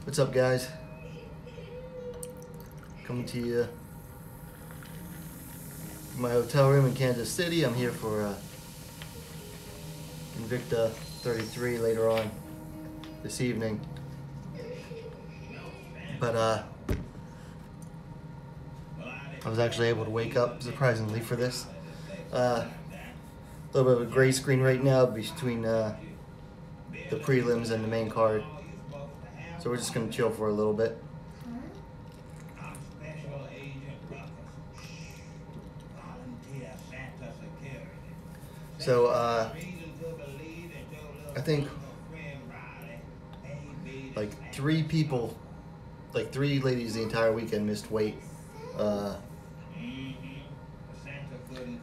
What's up, guys? Coming to you from my hotel room in Kansas City. I'm here for Invicta 33 later on this evening. But I was actually able to wake up surprisingly for this. A little bit of a gray screen right now between the prelims and the main card. So we're just going to chill for a little bit. So I think like three ladies the entire weekend missed weight.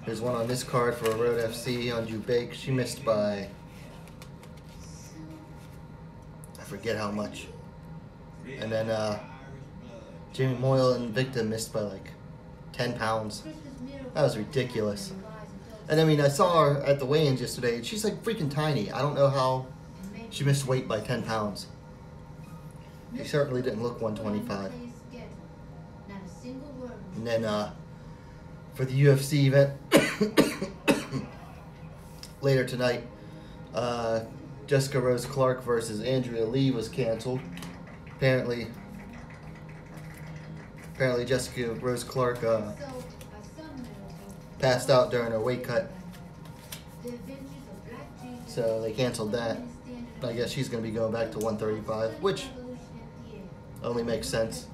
There's one on this card for RoadFC on Bake. She missed by, I forget how much. And then Jamie Moyle and Invicta missed by like 10 pounds. That was ridiculous. And I mean, I saw her at the weigh-ins yesterday, and she's like freaking tiny. I don't know how she missed weight by 10 pounds. She certainly didn't look 125. And then for the UFC event later tonight, Jessica Rose Clark versus Andrea Lee was canceled. Apparently Jessica Rose Clark passed out during her weight cut, so they canceled that. I guess she's going to be going back to 135, which only makes sense.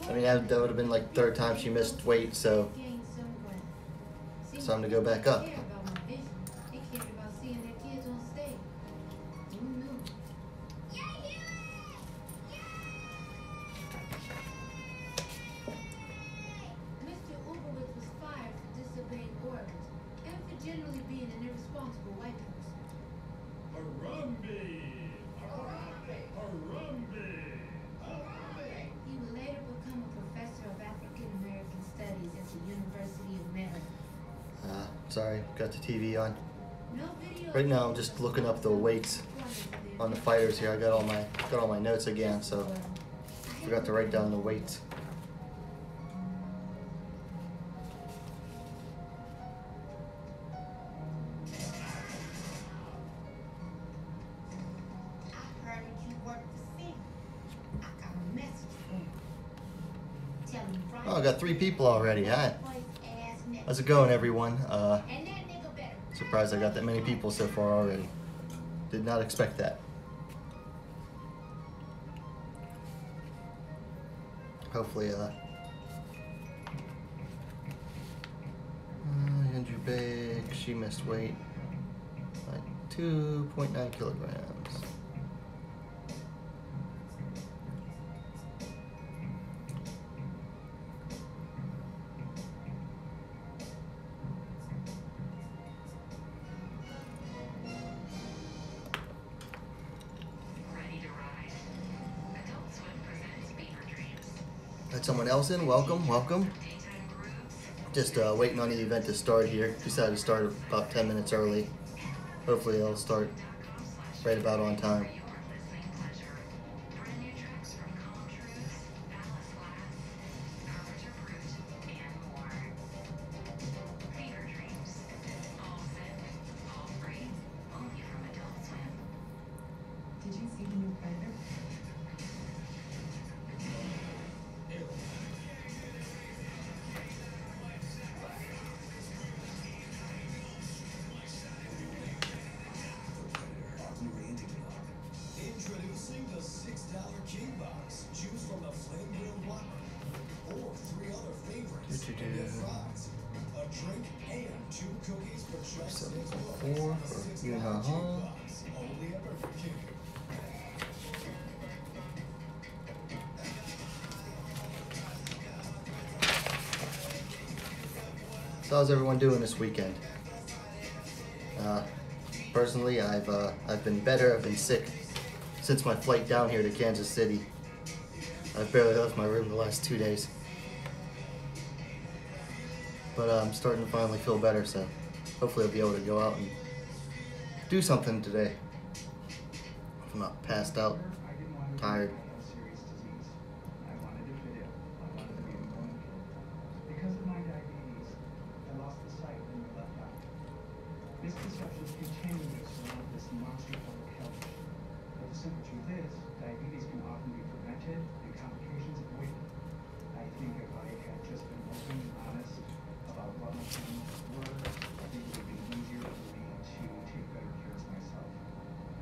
I mean, that would have been like the third time she missed weight, so it's time to go back up. Sorry, got the TV on. Right now I'm just looking up the weights on the fighters here. I got all my notes again, so I forgot to write down the weights. Oh, I got 3 people already. Hi. How's it going, everyone? Surprised I got that many people so far already. Did not expect that. Hopefully, Andrew Bake, she missed weight by 2.9 kilograms. Got someone else in. Welcome, welcome. Just waiting on the event to start here. Decided to start about 10 minutes early. Hopefully it'll start right about on time. Did you see the new Predator? Introducing the $6 King Box. Choose from the flame grilled whopper or 3 other favorites. And get fries, a drink, and 2 cookies for just $6. $6 King Box. Only at Burger King. So how's everyone doing this weekend? Personally, I've been better. I've been sick since my flight down here to Kansas City. I've barely left my room the last 2 days. But I'm starting to finally feel better, so Hopefully I'll be able to go out and do something today. If I'm not passed out, tired. Serious disease. I wanted to fit in. I wanted to be a normal kid. Because of my diabetes, I lost the sight when we left out. Misconceptions continue to surround this monster public health issue. But the simple truth is, diabetes can often be prevented and complications avoided. I think if I had just been open and honest about what my plans were, I think it would be easier for me to take better care of myself.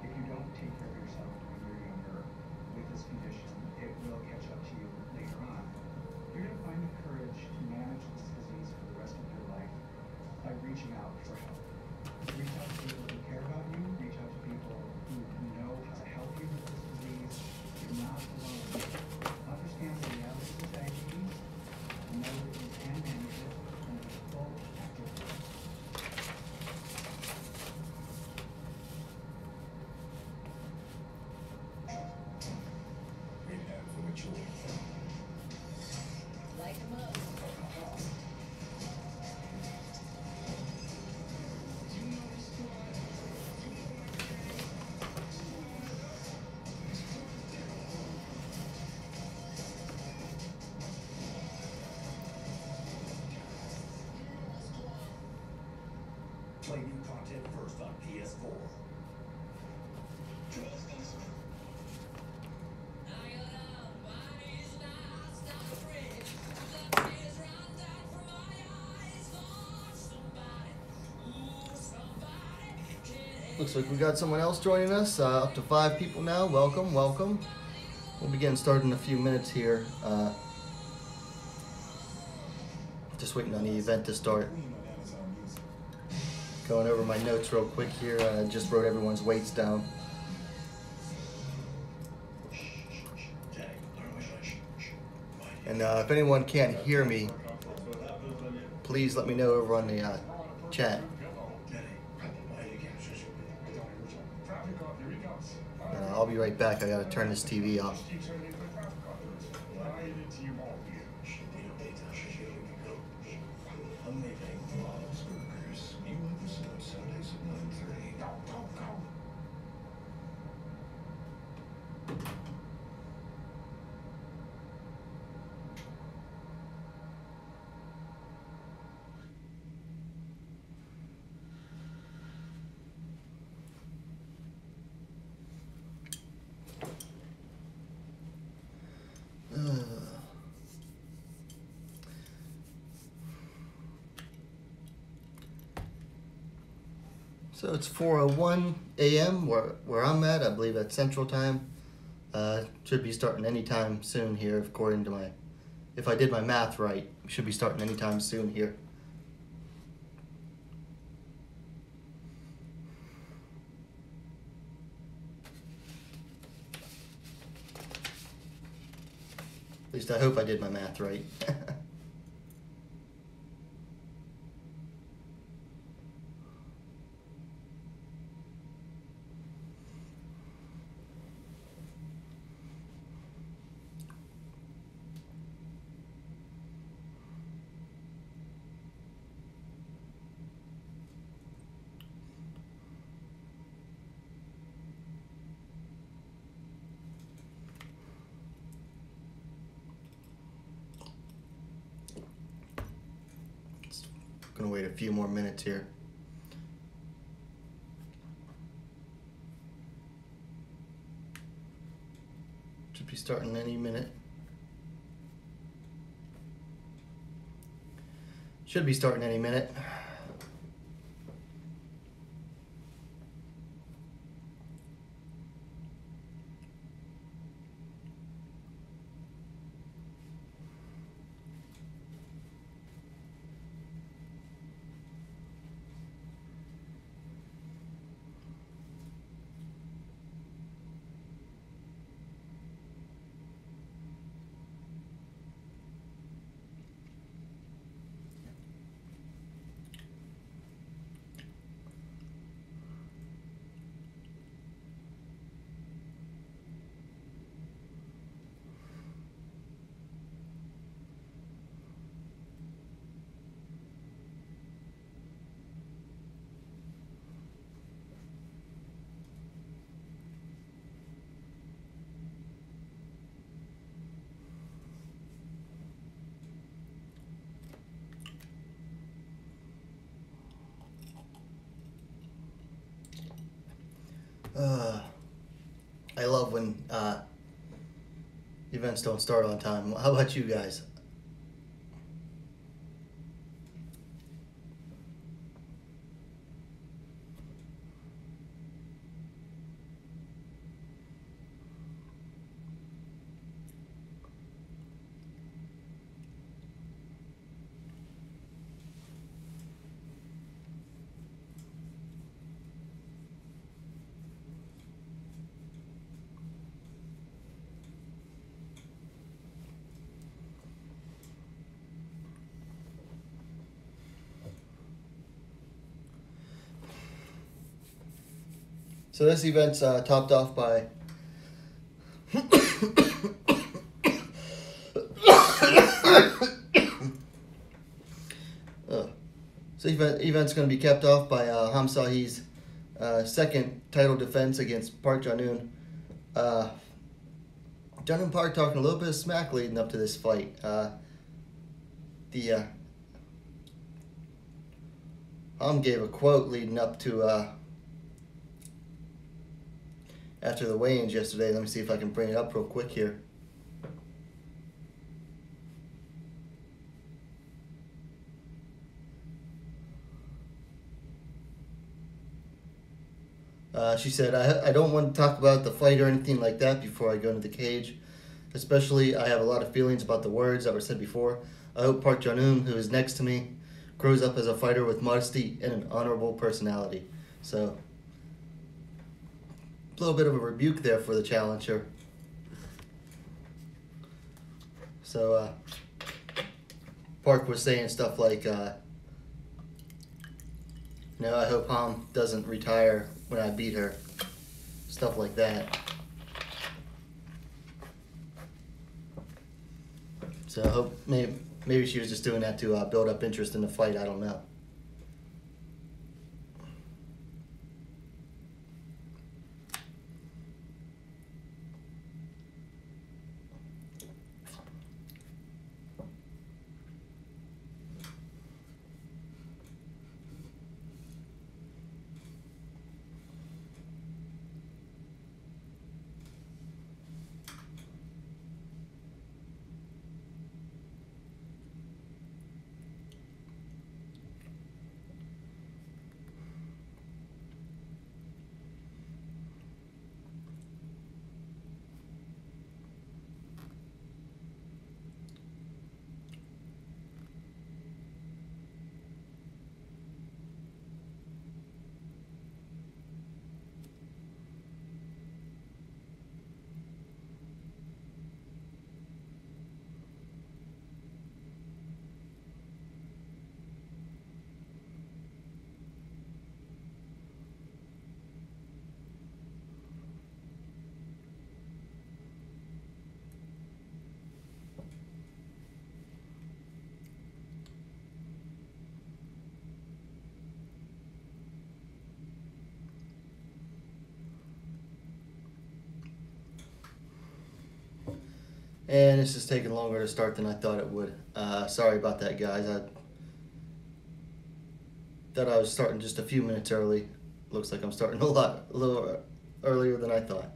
If you don't take care of yourself when you're younger with this condition, it will catch up to you later on. You're going to find the courage to manage this disease for the rest of your life by reaching out for help. Reach out to people who care about you, reach out to people who know how to help you with this disease. You're not alone. Understand the realities of diabetes, and know that you can manage it and be full active life. Rehab for mature. Light 'em up. Play new content first on PS4. Looks like we got someone else joining us. Up to 5 people now. Welcome, welcome. We'll be getting started in a few minutes here. Just waiting on the event to start. Going over my notes real quick here. Just wrote everyone's weights down. And if anyone can't hear me, please let me know over on the chat. I'll be right back. I gotta turn this TV off. So it's 4:01 a.m. where I'm at. I believe that's Central Time. Should be starting anytime soon here, according to my. If I did my math right, should be starting anytime soon here. At least I hope I did my math right. Gonna wait a few more minutes here. Should be starting any minute. Should be starting any minute. I love when events don't start on time. How about you guys? So this event's topped off by so event's going to be capped off by Hamsahi's second title defense against Park Jun-un. Jun-un Park talking a little bit of smack leading up to this fight. Ham gave a quote leading up to after the weigh-ins yesterday. Let me see if I can bring it up real quick here. She said, I don't want to talk about the fight or anything like that before I go into the cage. Especially, I have a lot of feelings about the words that were said before. I hope Park Jun-un, who is next to me, grows up as a fighter with modesty and an honorable personality. So, a little bit of a rebuke there for the challenger. So, Park was saying stuff like, I hope Ham doesn't retire when I beat her. Stuff like that. So I hope maybe she was just doing that to build up interest in the fight. I don't know. And it's just taking longer to start than I thought it would. Sorry about that, guys. I thought I was starting just a few minutes early. Looks like I'm starting a little earlier than I thought.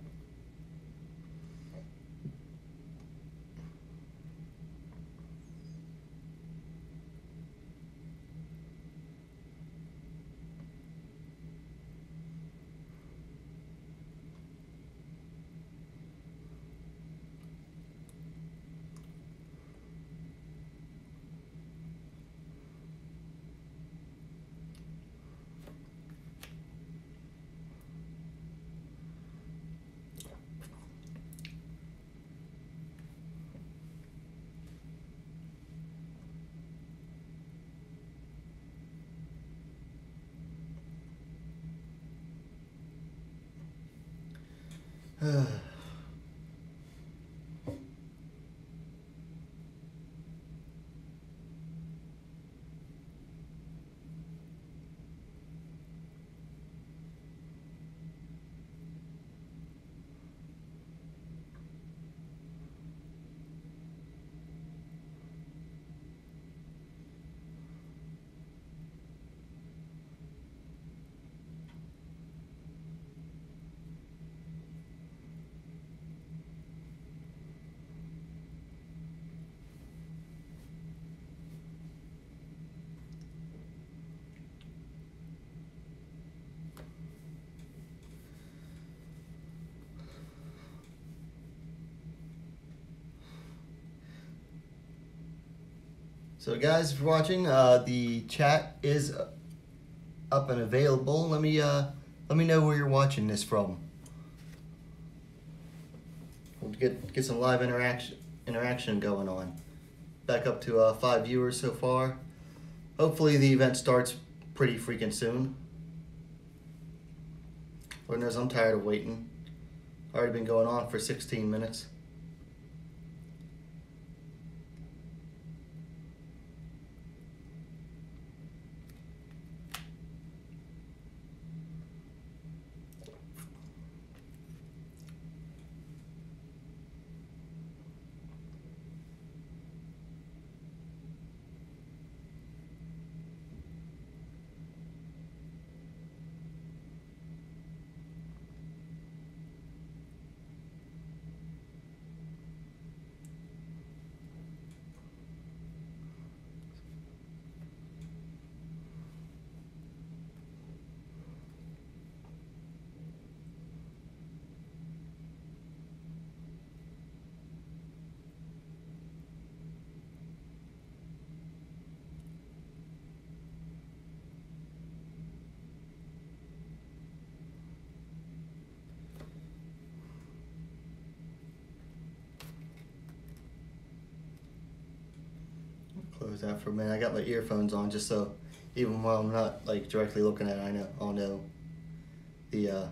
So guys, if you're watching, the chat is up and available. Let me know where you're watching this from. We'll get some live interaction going on. Back up to 5 viewers so far. Hopefully the event starts pretty freaking soon. Lord knows I'm tired of waiting. Already been going on for 16 minutes. Close that for a minute. I got my earphones on just so even while I'm not like directly looking at it, I'll know the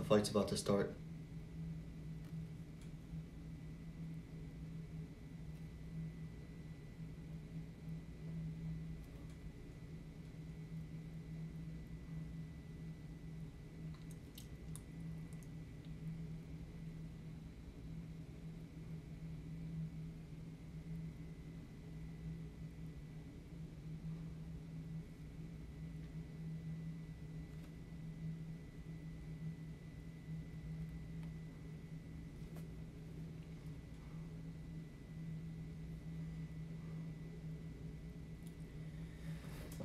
fight's about to start.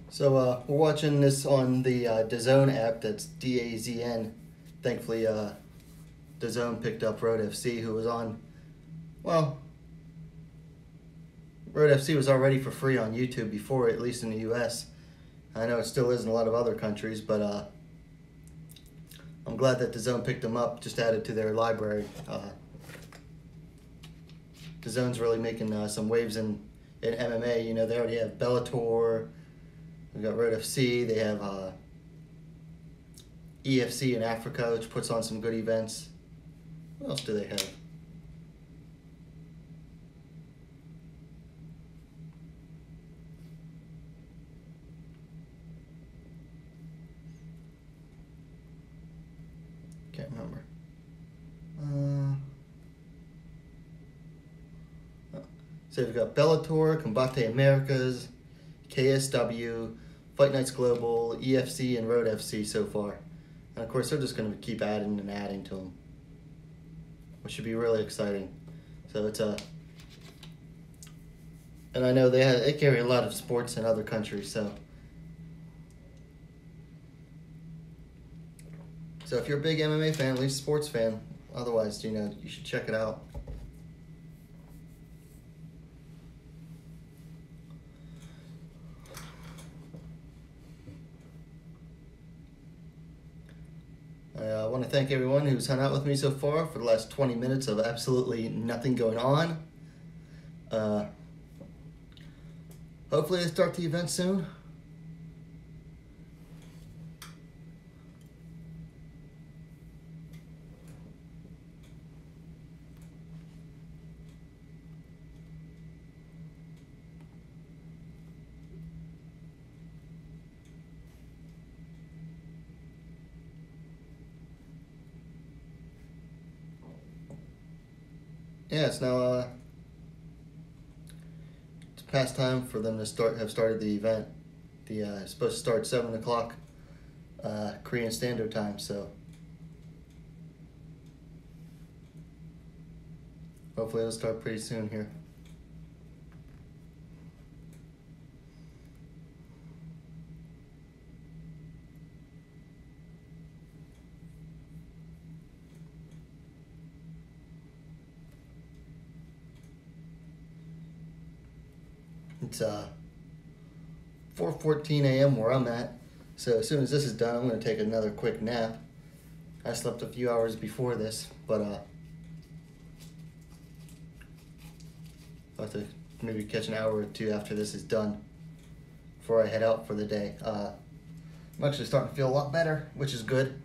So we're watching this on the DAZN app. That's DAZN. Thankfully, DAZN picked up RoadFC, who was on. Well, RoadFC was already for free on YouTube before, at least in the U.S. I know it still is in a lot of other countries, but I'm glad that DAZN picked them up. Just added to their library. DAZN's really making some waves in MMA. You know, they already have Bellator. We've got RoadFC, they have EFC in Africa, which puts on some good events. What else do they have? Can't remember. So we've got Bellator, Combate Americas, KSW, Fight Nights Global, EFC, and RoadFC so far. And of course, they're just going to keep adding and adding to them, which should be really exciting. So it's and I know they carry a lot of sports in other countries. So if you're a big MMA fan, at least sports fan, otherwise, you know, you should check it out. I want to thank everyone who's hung out with me so far for the last 20 minutes of absolutely nothing going on. Hopefully they start the event soon. Yeah, it's now it's past time for them to have started the event. It's supposed to start 7 o'clock Korean Standard Time, so hopefully it'll start pretty soon here. It's 4:14 a.m. where I'm at. So as soon as this is done, I'm going to take another quick nap. I slept a few hours before this, but I'll have to maybe catch an hour or two after this is done before I head out for the day. I'm actually starting to feel a lot better, which is good.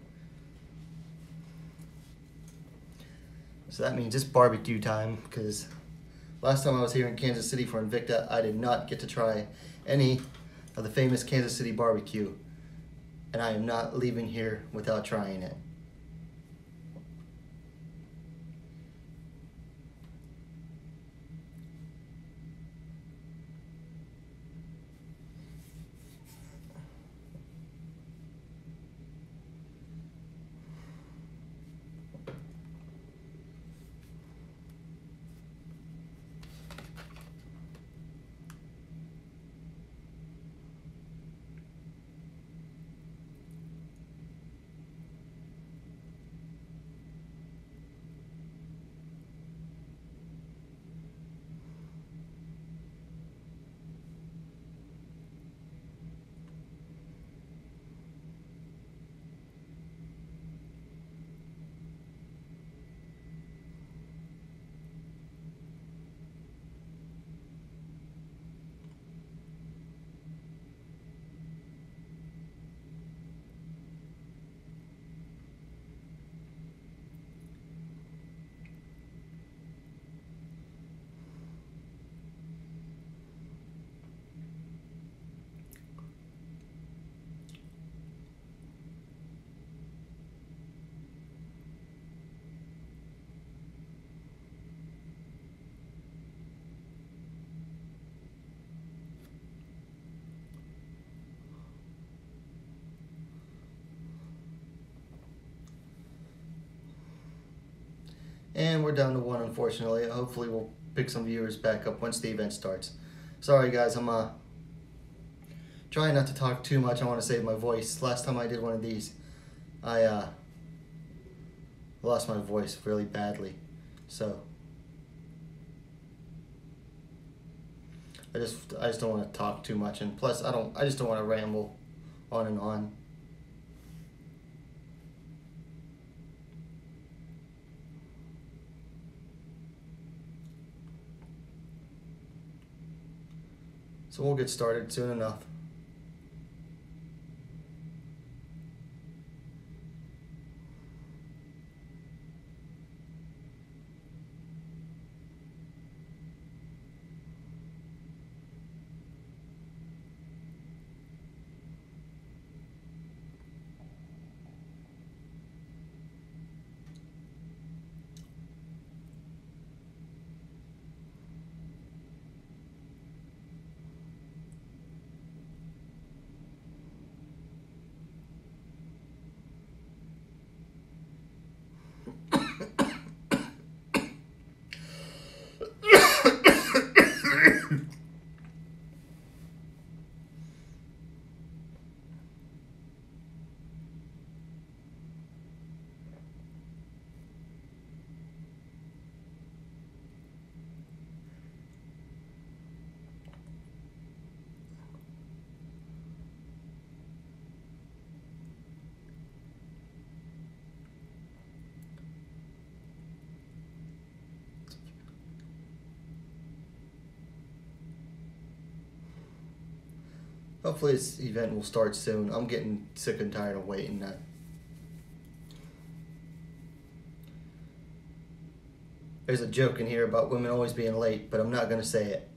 So that means it's barbecue time, because last time I was here in Kansas City for Invicta, I did not get to try any of the famous Kansas City barbecue, and I am not leaving here without trying it. And we're down to one, unfortunately. Hopefully we'll pick some viewers back up once the event starts. Sorry guys, I'm trying not to talk too much. I want to save my voice. Last time I did one of these, I lost my voice really badly. So I just don't want to talk too much, and plus I just don't want to ramble on and on. So we'll get started soon enough. Hopefully this event will start soon. I'm getting sick and tired of waiting. There's a joke in here about women always being late, but I'm not going to say it.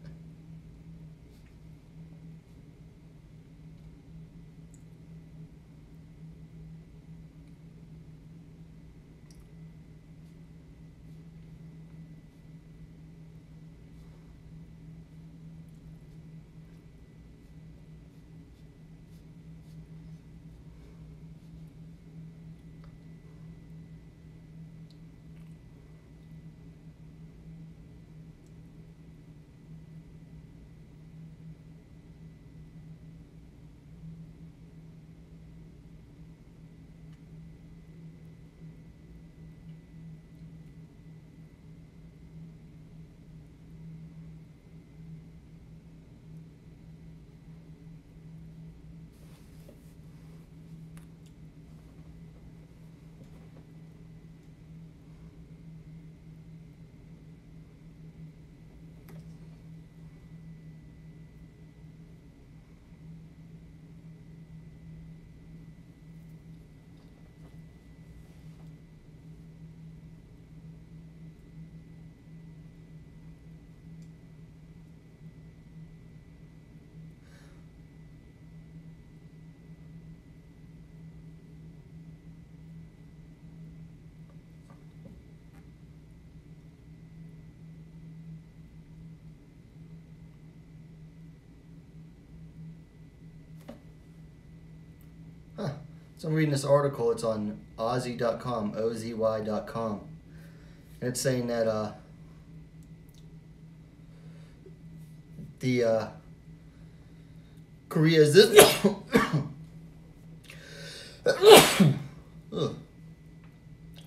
So I'm reading this article. It's on Ozy.com, OZY.com. And it's saying that Korea's this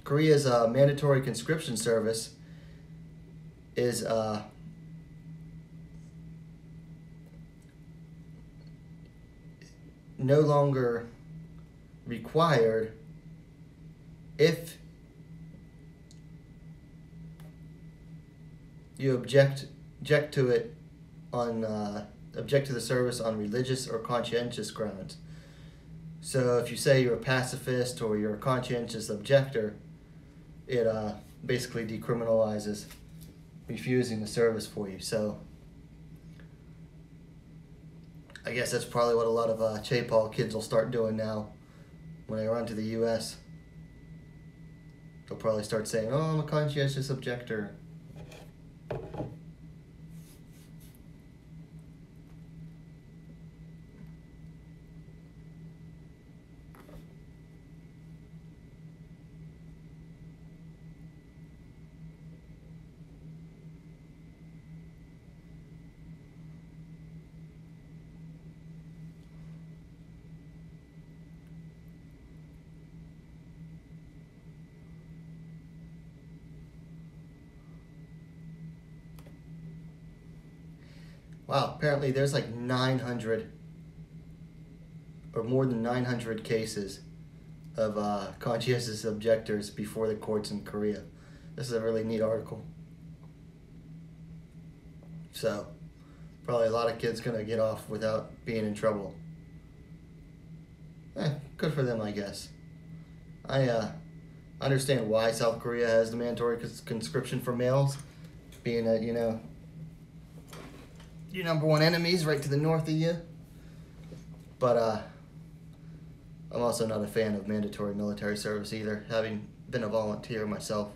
Korea's mandatory conscription service is no longer required if you object to it on object to the service on religious or conscientious grounds. So if you say you're a pacifist or you're a conscientious objector, it basically decriminalizes refusing the service for you. So I guess that's probably what a lot of Chapal kids will start doing now when they run to the U.S. They'll probably start saying, "Oh, I'm a conscientious objector." Wow, apparently there's like 900 or more than 900 cases of conscientious objectors before the courts in Korea. This is a really neat article. So, probably a lot of kids gonna get off without being in trouble. Good for them, I guess. I understand why South Korea has the mandatory conscription for males, being that, you know, your number one enemy's right to the north of you. But I'm also not a fan of mandatory military service either, having been a volunteer myself.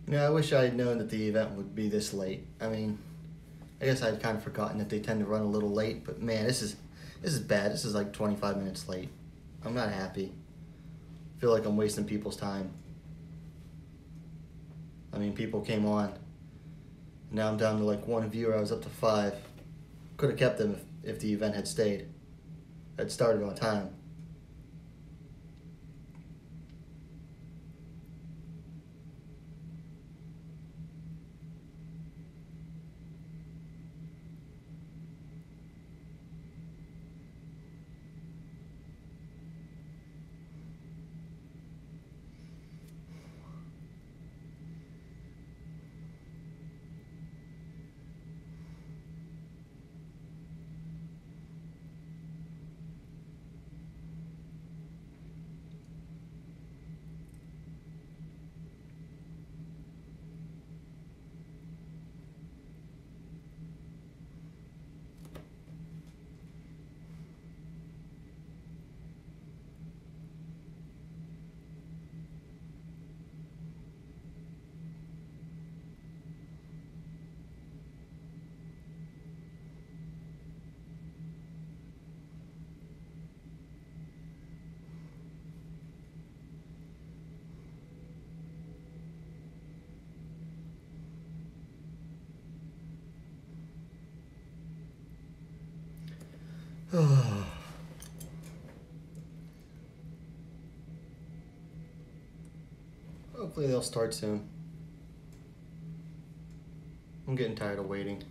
You know, I wish I had known that the event would be this late. I mean, I guess I'd kind of forgotten that they tend to run a little late, but man, this is bad. This is like 25 minutes late. I'm not happy. I feel like I'm wasting people's time. I mean, people came on. Now I'm down to like one viewer. I was up to 5. Could have kept them if the event had stayed. Had started on time. Hopefully they'll start soon. I'm getting tired of waiting.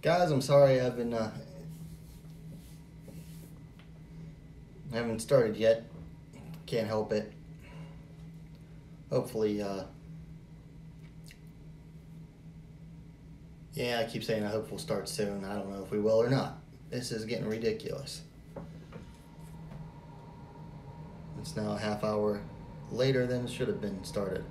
Guys, I'm sorry I haven't started yet. Can't help it. Hopefully, yeah, I keep saying I hope we'll start soon. I don't know if we will or not. This is getting ridiculous. It's now a half hour later than it should have been started.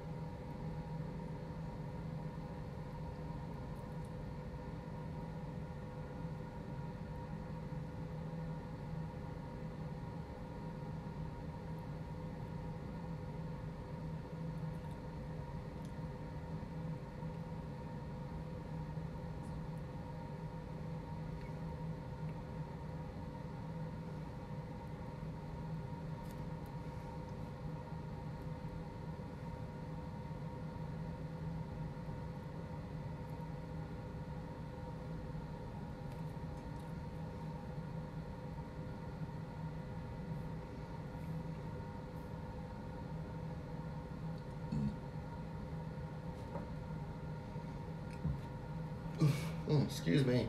Excuse me.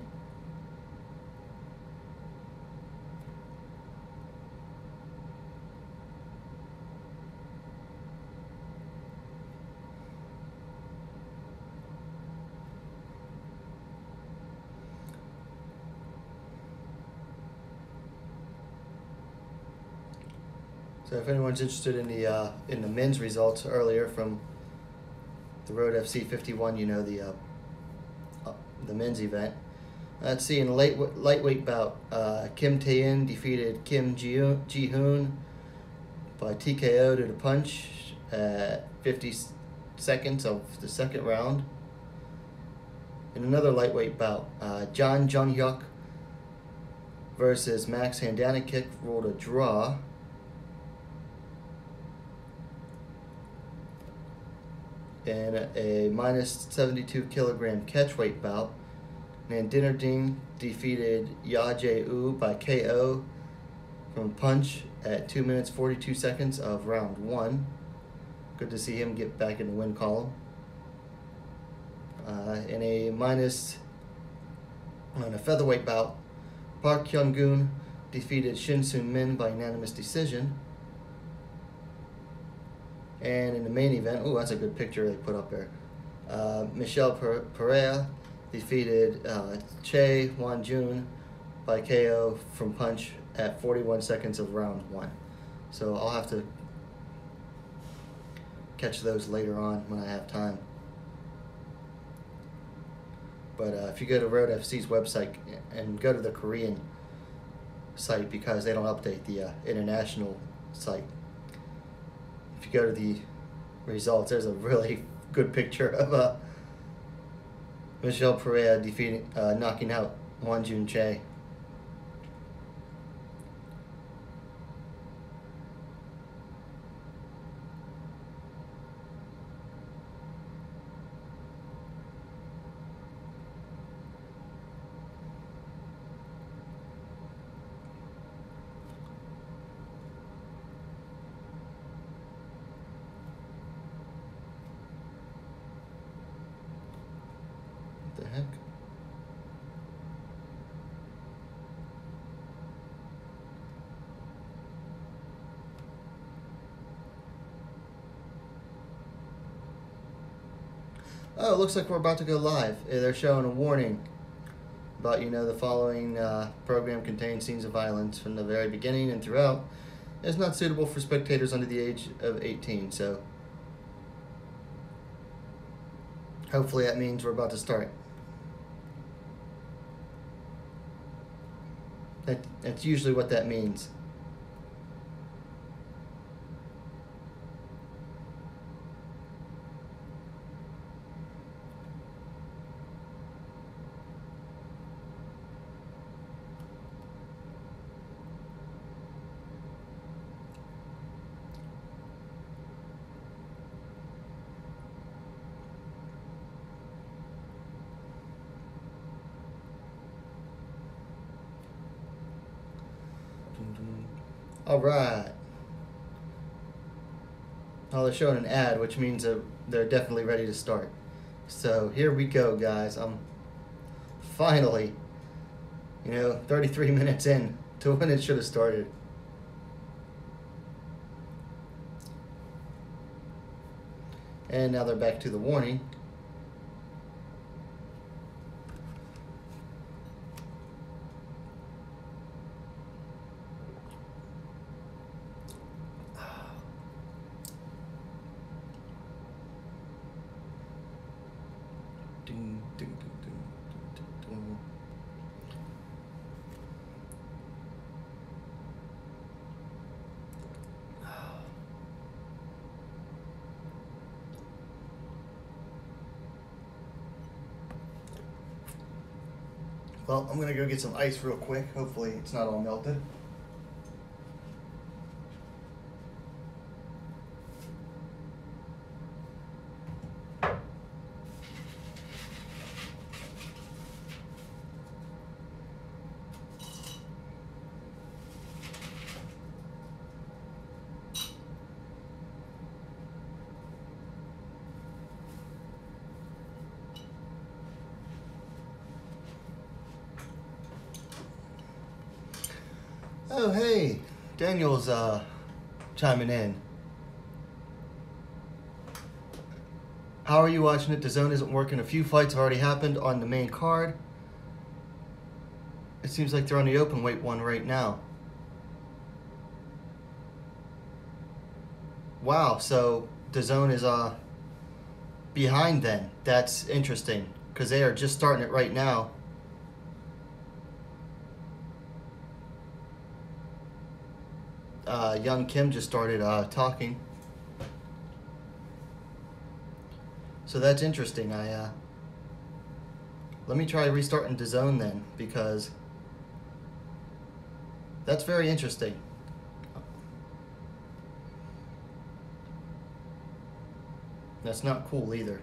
So if anyone's interested in the men's results earlier from the RoadFC 51, you know, the men's event. Let's see, in a lightweight bout, Kim Tae-in defeated Kim Ji-hoon by TKO to the punch at 50 seconds of the second round. In another lightweight bout, John Jung-hyuk versus Max Handanakic ruled a draw. In a minus 72 kilogram catchweight bout, Nandinarding defeated Ya Jae-woo by KO from punch at 2 minutes 42 seconds of round 1. Good to see him get back in the win column. In a featherweight bout, Park Hyung-gun defeated Shin Sun-min by unanimous decision. And in the main event, oh, that's a good picture they put up there. Michel Pereira defeated Che Won-jun by KO from punch at 41 seconds of round 1. So I'll have to catch those later on when I have time. But if you go to RoadFC's website and go to the Korean site, because they don't update the international site. If you go to the results, there's a really good picture of Michel Pereira knocking out Won-jun Che. The heck? Oh, it looks like we're about to go live. They're showing a warning about, the following program contains scenes of violence from the very beginning and throughout. It's not suitable for spectators under the age of 18, so hopefully that means we're about to start. That's usually what that means. All right. Oh, they're showing an ad, which means they're definitely ready to start. So here we go, guys. I'm Finally. 33 minutes in to when it should have started. And now they're back to the warning. Ding, ding, ding, ding, ding, ding. Well, I'm gonna go get some ice real quick. Hopefully it's not all melted. Oh, hey, Daniel's chiming in. How are you watching it? DAZN isn't working. A few fights have already happened on the main card. It seems like they're on the open weight one right now. Wow, so DAZN is behind then. That's interesting because they are just starting it right now. Young Kim just started talking. So that's interesting. Let me try restarting DAZN then, because that's very interesting. That's not cool either.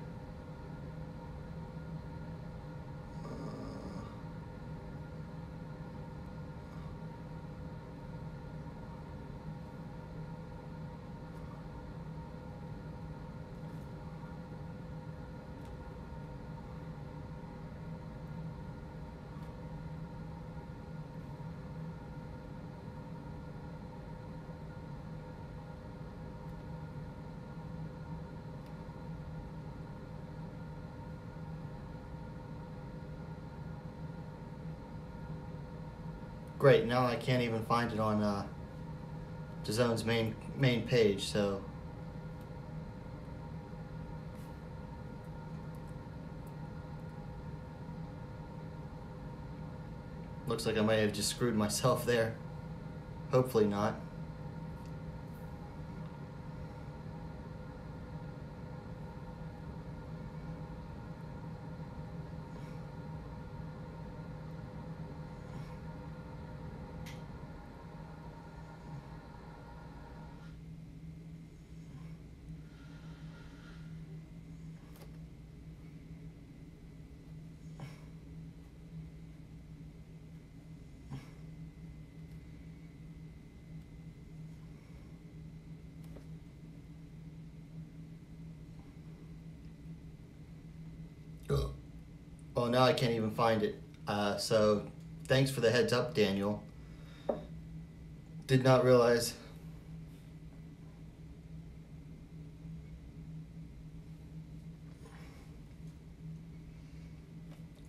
Great, now I can't even find it on DAZN's main page, so looks like I might have just screwed myself there. Hopefully not. Oh, now I can't even find it. So thanks for the heads up, Daniel. Did not realize.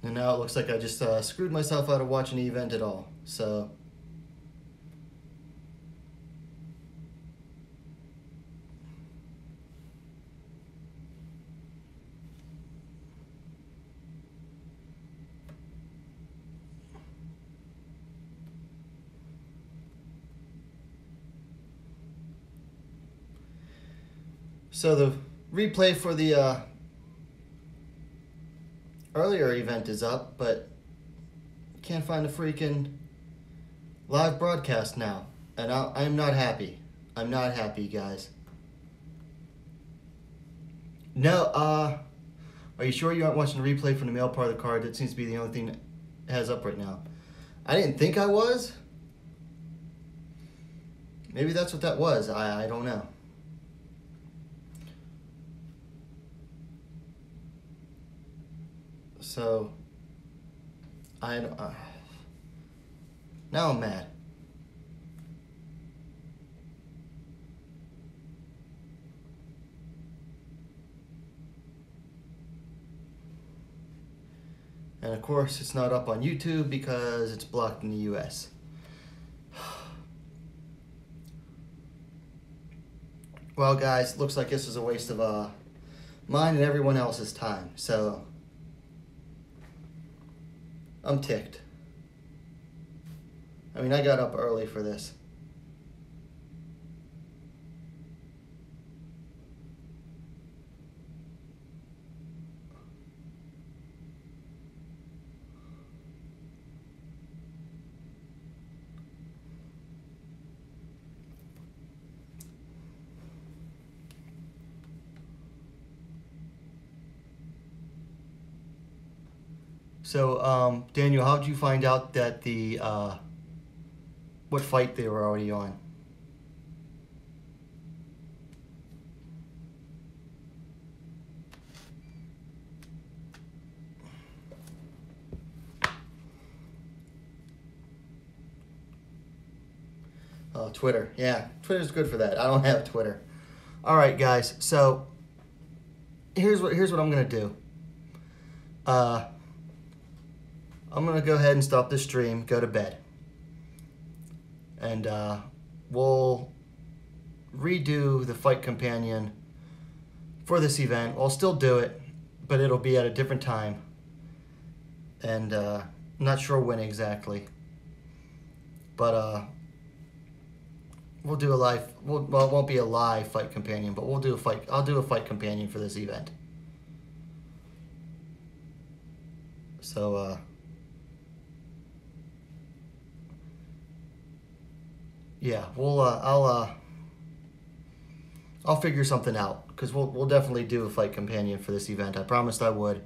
And now it looks like I just screwed myself out of watching the event at all. So the replay for the earlier event is up, but can't find the freaking live broadcast now. And I'm not happy. I'm not happy, guys. No, are you sure you aren't watching the replay from the male part of the card? That seems to be the only thing that has up right now. I didn't think I was. Maybe that's what that was. I don't know. So Now I'm mad. And of course, it's not up on YouTube because it's blocked in the US. Well, guys, looks like this is a waste of mine and everyone else's time. So I'm ticked. I mean, I got up early for this. So, Daniel, how did you find out that the, what fight they were already on? Twitter. Yeah, Twitter's good for that. I don't have Twitter. All right, guys. So, here's what I'm gonna do. I'm gonna go ahead and stop the stream, go to bed, and we'll redo the fight companion for this event. I'll still do it, but it'll be at a different time, and I'm not sure when exactly. But we'll do a live. Well, it won't be a live fight companion, but we'll do a fight. I'll do a fight companion for this event. So. Yeah, we'll I'll figure something out, because we'll definitely do a fight companion for this event. I promised I would,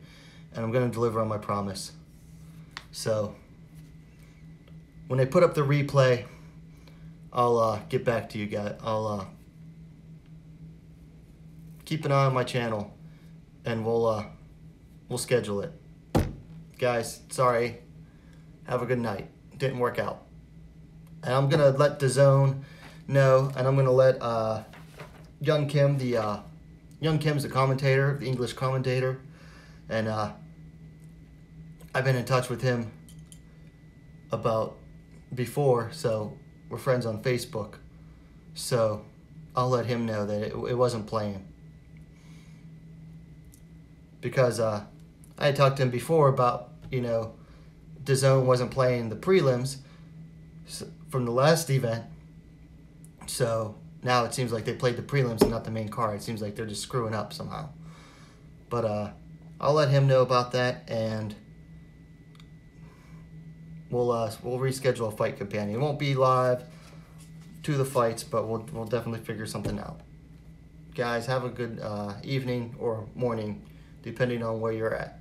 and I'm gonna deliver on my promise. So when they put up the replay, I'll get back to you guys. I'll keep an eye on my channel, and we'll schedule it. Guys, sorry. Have a good night. Didn't work out. And I'm gonna let DAZN know, and I'm gonna let Young Kim, Young Kim's the commentator, the English commentator, and I've been in touch with him about before, so we're friends on Facebook. So I'll let him know that it wasn't playing, because I had talked to him before about, you know, DAZN wasn't playing the prelims from the last event, so now it seems like they played the prelims and not the main card. It seems like they're just screwing up somehow. But I'll let him know about that, and we'll reschedule a fight companion. It won't be live to the fights, but we'll definitely figure something out. Guys, have a good evening or morning, depending on where you're at.